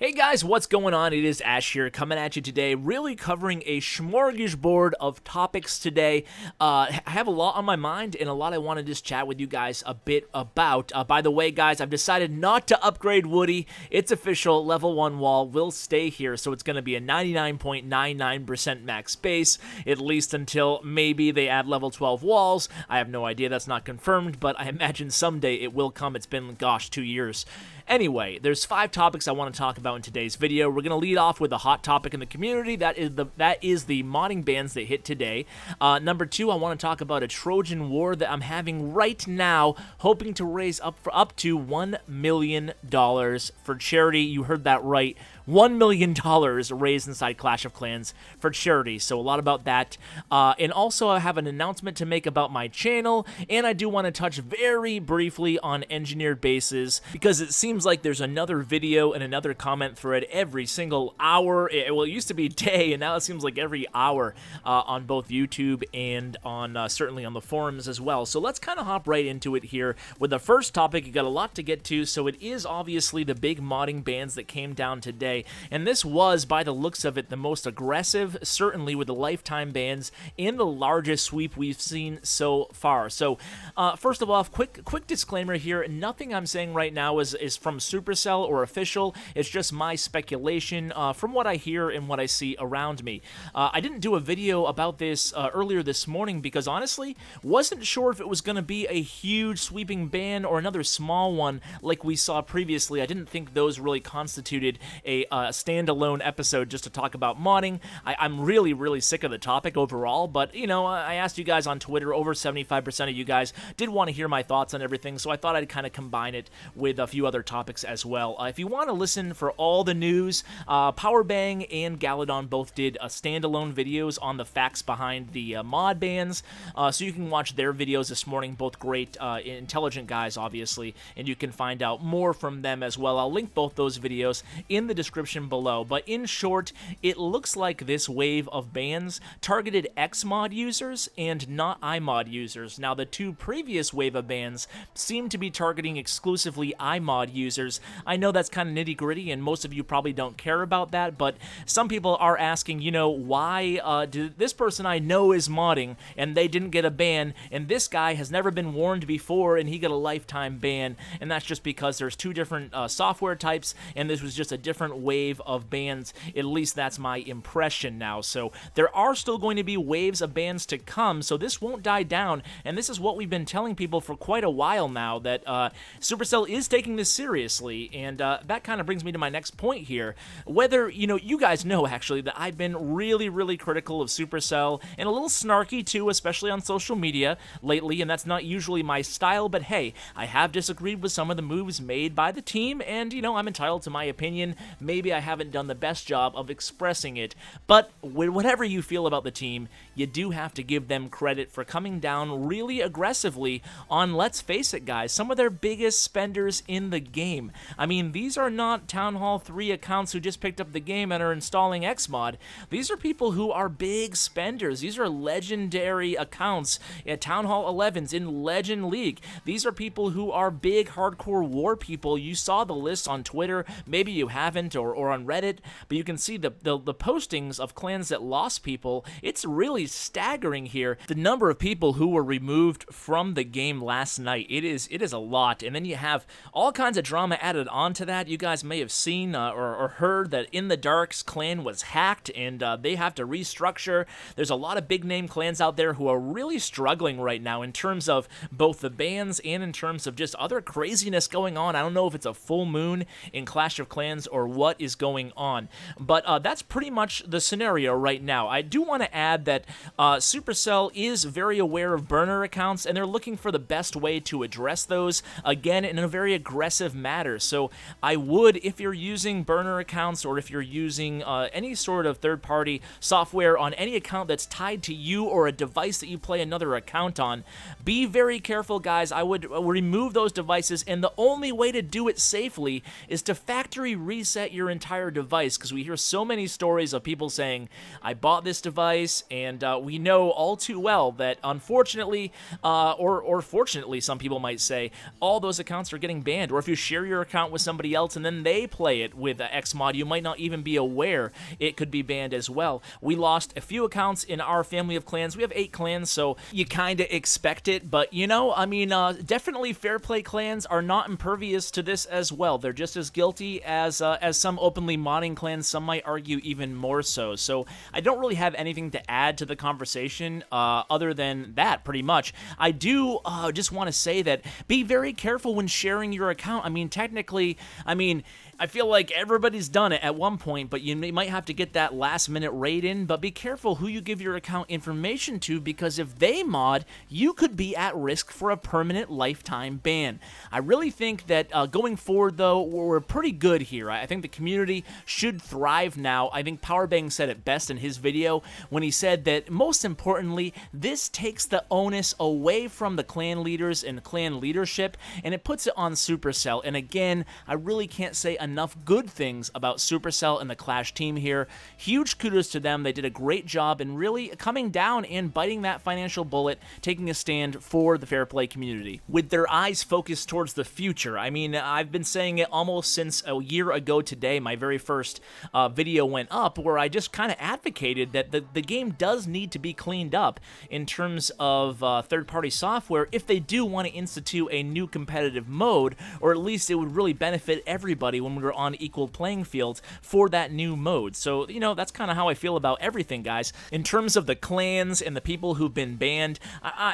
Hey guys, what's going on? It is Ash here coming at you today, really covering a smorgasbord of topics today. I have a lot on my mind and a lot I want to just chat with you guys a bit about. By the way, guys, I've decided not to upgrade Woody. It's official, level 1 wall will stay here, so it's going to be a 99.99% max base, at least until maybe they add level 12 walls. I have no idea, that's not confirmed, but I imagine someday it will come. It's been, gosh, 2 years. Anyway, there's 5 topics I want to talk about in today's video. We're going to lead off with a hot topic in the community. That is the modding bans that hit today. Number 2, I want to talk about a Trojan War that I'm having right now, hoping to raise up to $1 million for charity. You heard that right. $1 million raised inside Clash of Clans for charity, so a lot about that. And also I have an announcement to make about my channel, and I do want to touch very briefly on engineered bases, because it seems like there's another video and another comment thread every single hour. It used to be day, and now it seems like every hour on both YouTube and on certainly on the forums as well. So let's kind of hop right into it here with the first topic. You got a lot to get to, so it is obviously the big modding bans that came down today. And this was, by the looks of it, the most aggressive, certainly with the lifetime bans, and the largest sweep we've seen so far. So, first of all, quick disclaimer here, nothing I'm saying right now is from Supercell or official. It's just my speculation from what I hear and what I see around me. I didn't do a video about this earlier this morning because, honestly, wasn't sure if it was going to be a huge sweeping ban or another small one like we saw previously. I didn't think those really constituted a standalone episode just to talk about modding. I'm really sick of the topic overall, but, you know, I asked you guys on Twitter, over 75% of you guys did want to hear my thoughts on everything, so I thought I'd kind of combine it with a few other topics as well. If you want to listen for all the news, Powerbang and Galadon both did standalone videos on the facts behind the mod bans, so you can watch their videos this morning, both great, intelligent guys, obviously, and you can find out more from them as well. I'll link both those videos in the description below, but in short, it looks like this wave of bans targeted Xmod users and not iMod users. Now, the 2 previous wave of bans seem to be targeting exclusively iMod users. I know that's kind of nitty-gritty, and most of you probably don't care about that, but some people are asking, you know, why did this person I know is modding, and they didn't get a ban, and this guy has never been warned before, and he got a lifetime ban, and that's just because there's 2 different software types, and this was just a different wave of bans. At least that's my impression now. So there are still going to be waves of bans to come, so this won't die down, and this is what we've been telling people for quite a while now, that Supercell is taking this seriously, and that kind of brings me to my next point here. Whether, you know, you guys know actually that I've been really critical of Supercell, and a little snarky too, especially on social media lately, and that's not usually my style, but hey, I have disagreed with some of the moves made by the team, and, you know, I'm entitled to my opinion. Maybe I haven't done the best job of expressing it, but whatever you feel about the team, you do have to give them credit for coming down really aggressively on, let's face it guys, some of their biggest spenders in the game. I mean, these are not Town Hall 3 accounts who just picked up the game and are installing Xmod. These are people who are big spenders. These are legendary accounts at Town Hall 11s in Legend League. These are people who are big hardcore war people. You saw the list on Twitter, maybe you haven't, or on Reddit, but you can see the postings of clans that lost people. It's really staggering here, the number of people who were removed from the game last night. It is a lot, and then you have all kinds of drama added onto that. You guys may have seen or heard that In the Dark's clan was hacked, and they have to restructure. There's a lot of big name clans out there who are really struggling right now in terms of both the bans and in terms of just other craziness going on. I don't know if it's a full moon in Clash of Clans or what is going on, but that's pretty much the scenario right now. I do want to add that Supercell is very aware of burner accounts, and they're looking for the best way to address those, again, in a very aggressive manner. So I would, if you're using burner accounts or if you're using any sort of third-party software on any account that's tied to you or a device that you play another account on, be very careful, guys. I would remove those devices, and the only way to do it safely is to factory reset your entire device, because we hear so many stories of people saying, I bought this device, and we know all too well that unfortunately, or fortunately, some people might say, all those accounts are getting banned. Or if you share your account with somebody else and then they play play it with Xmod, you might not even be aware it could be banned as well. We lost a few accounts in our family of clans. We have 8 clans, so you kind of expect it, but you know, I mean, definitely Fairplay clans are not impervious to this as well. They're just as guilty as some openly modding clans, some might argue even more so. So I don't really have anything to add to the conversation other than that, pretty much. I do just want to say that be very careful when sharing your account. I mean, technically, I feel like everybody's done it at one point, but you might have to get that last-minute raid in, but be careful who you give your account information to, because if they mod, you could be at risk for a permanent lifetime ban. I really think that going forward, though, we're pretty good here. I think the community should thrive now. I think Powerbang said it best in his video when he said that, most importantly, this takes the onus away from the clan leaders and clan leadership, and it puts it on Supercell. And again, I really can't say enough good things about Supercell and the Clash team here. Huge kudos to them. They did a great job in really coming down and biting that financial bullet, taking a stand for the Fairplay community with their eyes focused towards the future. I mean, I've been saying it almost since a year ago today. My very first video went up where I just kind of advocated that the game does need to be cleaned up in terms of third-party software if they do want to institute a new competitive mode, or at least it would really benefit everybody when we were on equal playing fields for that new mode. So, you know, that's kind of how I feel about everything, guys. In terms of the clans and the people who've been banned,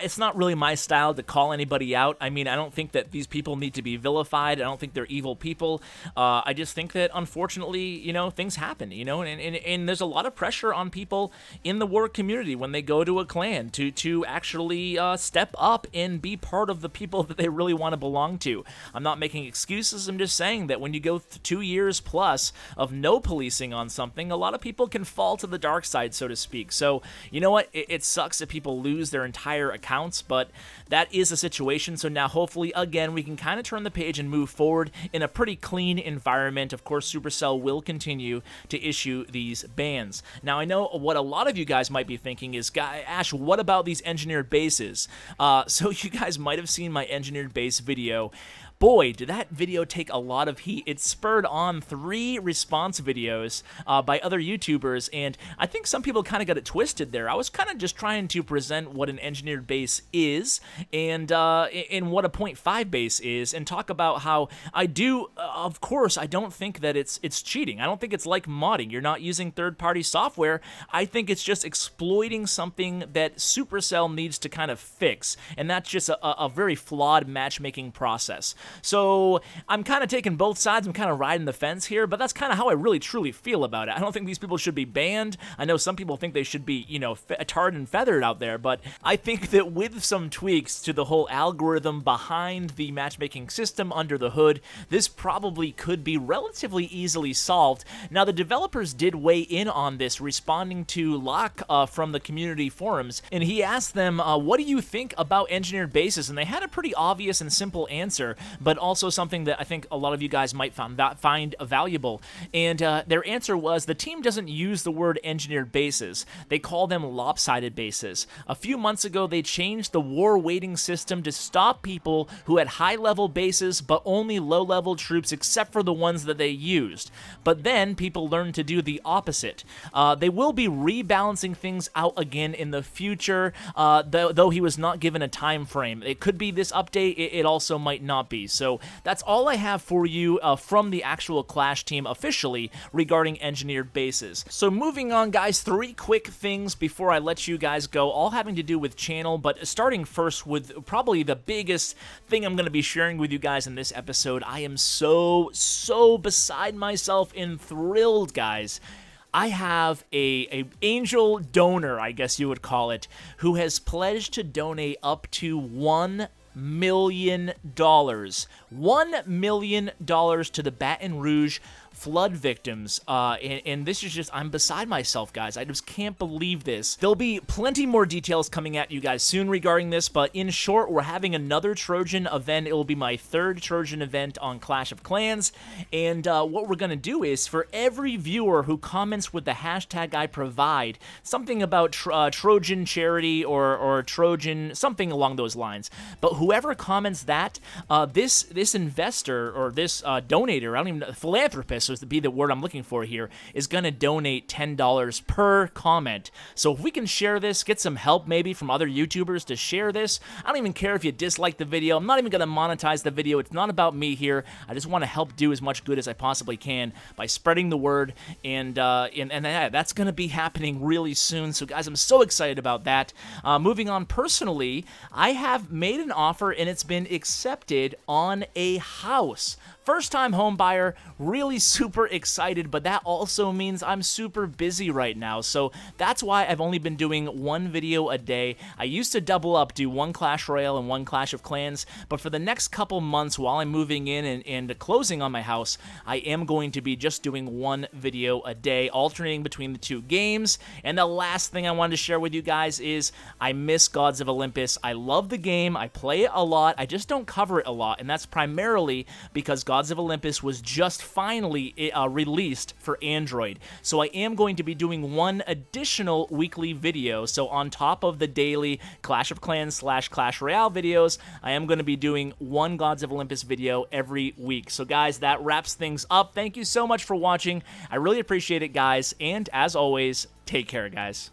it's not really my style to call anybody out. I mean, I don't think that these people need to be vilified. I don't think they're evil people. I just think that, unfortunately, you know, things happen, you know, and there's a lot of pressure on people in the war community when they go to a clan to actually step up and be part of the people that they really want to belong to. I'm not making excuses. I'm just saying that when you go 2 years plus of no policing on something, a lot of people can fall to the dark side, so to speak. So, you know what? It sucks that people lose their entire accounts, but that is a situation. So now, hopefully, again, we can kind of turn the page and move forward in a pretty clean environment. Of course, Supercell will continue to issue these bans. Now, I know what a lot of you guys might be thinking is, Ash, what about these engineered bases? So you guys might have seen my engineered base video. Boy, did that video take a lot of heat. It spurred on 3 response videos by other YouTubers, and I think some people kind of got it twisted there. I was kind of just trying to present what an engineered base is and what a 0.5 base is, and talk about how I do, of course, I don't think that it's cheating. I don't think it's like modding. You're not using third-party software. I think it's just exploiting something that Supercell needs to kind of fix, and that's just a very flawed matchmaking process. So I'm kind of taking both sides. I'm kind of riding the fence here, but that's kind of how I really truly feel about it. I don't think these people should be banned. I know some people think they should be, you know, tarred and feathered out there, but I think that with some tweaks to the whole algorithm behind the matchmaking system under the hood, this probably could be relatively easily solved. Now, the developers did weigh in on this, responding to Locke from the community forums, and he asked them, what do you think about engineered bases? And they had a pretty obvious and simple answer, but also something that I think a lot of you guys might find valuable. And their answer was, the team doesn't use the word engineered bases. They call them lopsided bases. A few months ago, they changed the war weighting system to stop people who had high-level bases, but only low-level troops, except for the ones that they used. But then people learned to do the opposite. They will be rebalancing things out again in the future, though he was not given a time frame. It could be this update. It also might not be. So that's all I have for you from the actual Clash team officially regarding engineered bases. So moving on, guys, 3 quick things before I let you guys go, all having to do with channel, but starting first with probably the biggest thing I'm going to be sharing with you guys in this episode. I am so beside myself and thrilled, guys. I have a angel donor, I guess you would call it, who has pledged to donate up to $1 million. $1 million to the Baton Rouge flood victims, and this is just, I'm beside myself, guys. I just can't believe this. There'll be plenty more details coming at you guys soon regarding this, but in short, we're having another Trojan event. It will be my 3rd Trojan event on Clash of Clans, and what we're gonna do is, for every viewer who comments with the hashtag I provide, something about Trojan charity or Trojan, something along those lines, but whoever comments that, this investor or this donator, I don't even know, philanthropist, anonymous, so to be the word I'm looking for here, is going to donate $10 per comment. So if we can share this, get some help maybe from other YouTubers to share this. I don't even care if you dislike the video. I'm not even going to monetize the video. It's not about me here. I just want to help do as much good as I possibly can by spreading the word, and yeah, that's going to be happening really soon. So guys, I'm so excited about that. Moving on, personally, I have made an offer and it's been accepted on a house. First-time home buyer, really super excited, but that also means I'm super busy right now, so that's why I've only been doing one video a day. I used to double up, do one Clash Royale and one Clash of Clans, but for the next couple months while I'm moving in and closing on my house, I am going to be just doing one video a day, alternating between the two games. And the last thing I wanted to share with you guys is I miss Gods of Olympus. I love the game, I play it a lot, I just don't cover it a lot, and that's primarily because Gods of Olympus was just finally released for Android. So I am going to be doing one additional weekly video. So on top of the daily Clash of Clans / Clash Royale videos, I am going to be doing one Gods of Olympus video every week. So guys, that wraps things up. Thank you so much for watching. I really appreciate it, guys. And as always, take care, guys.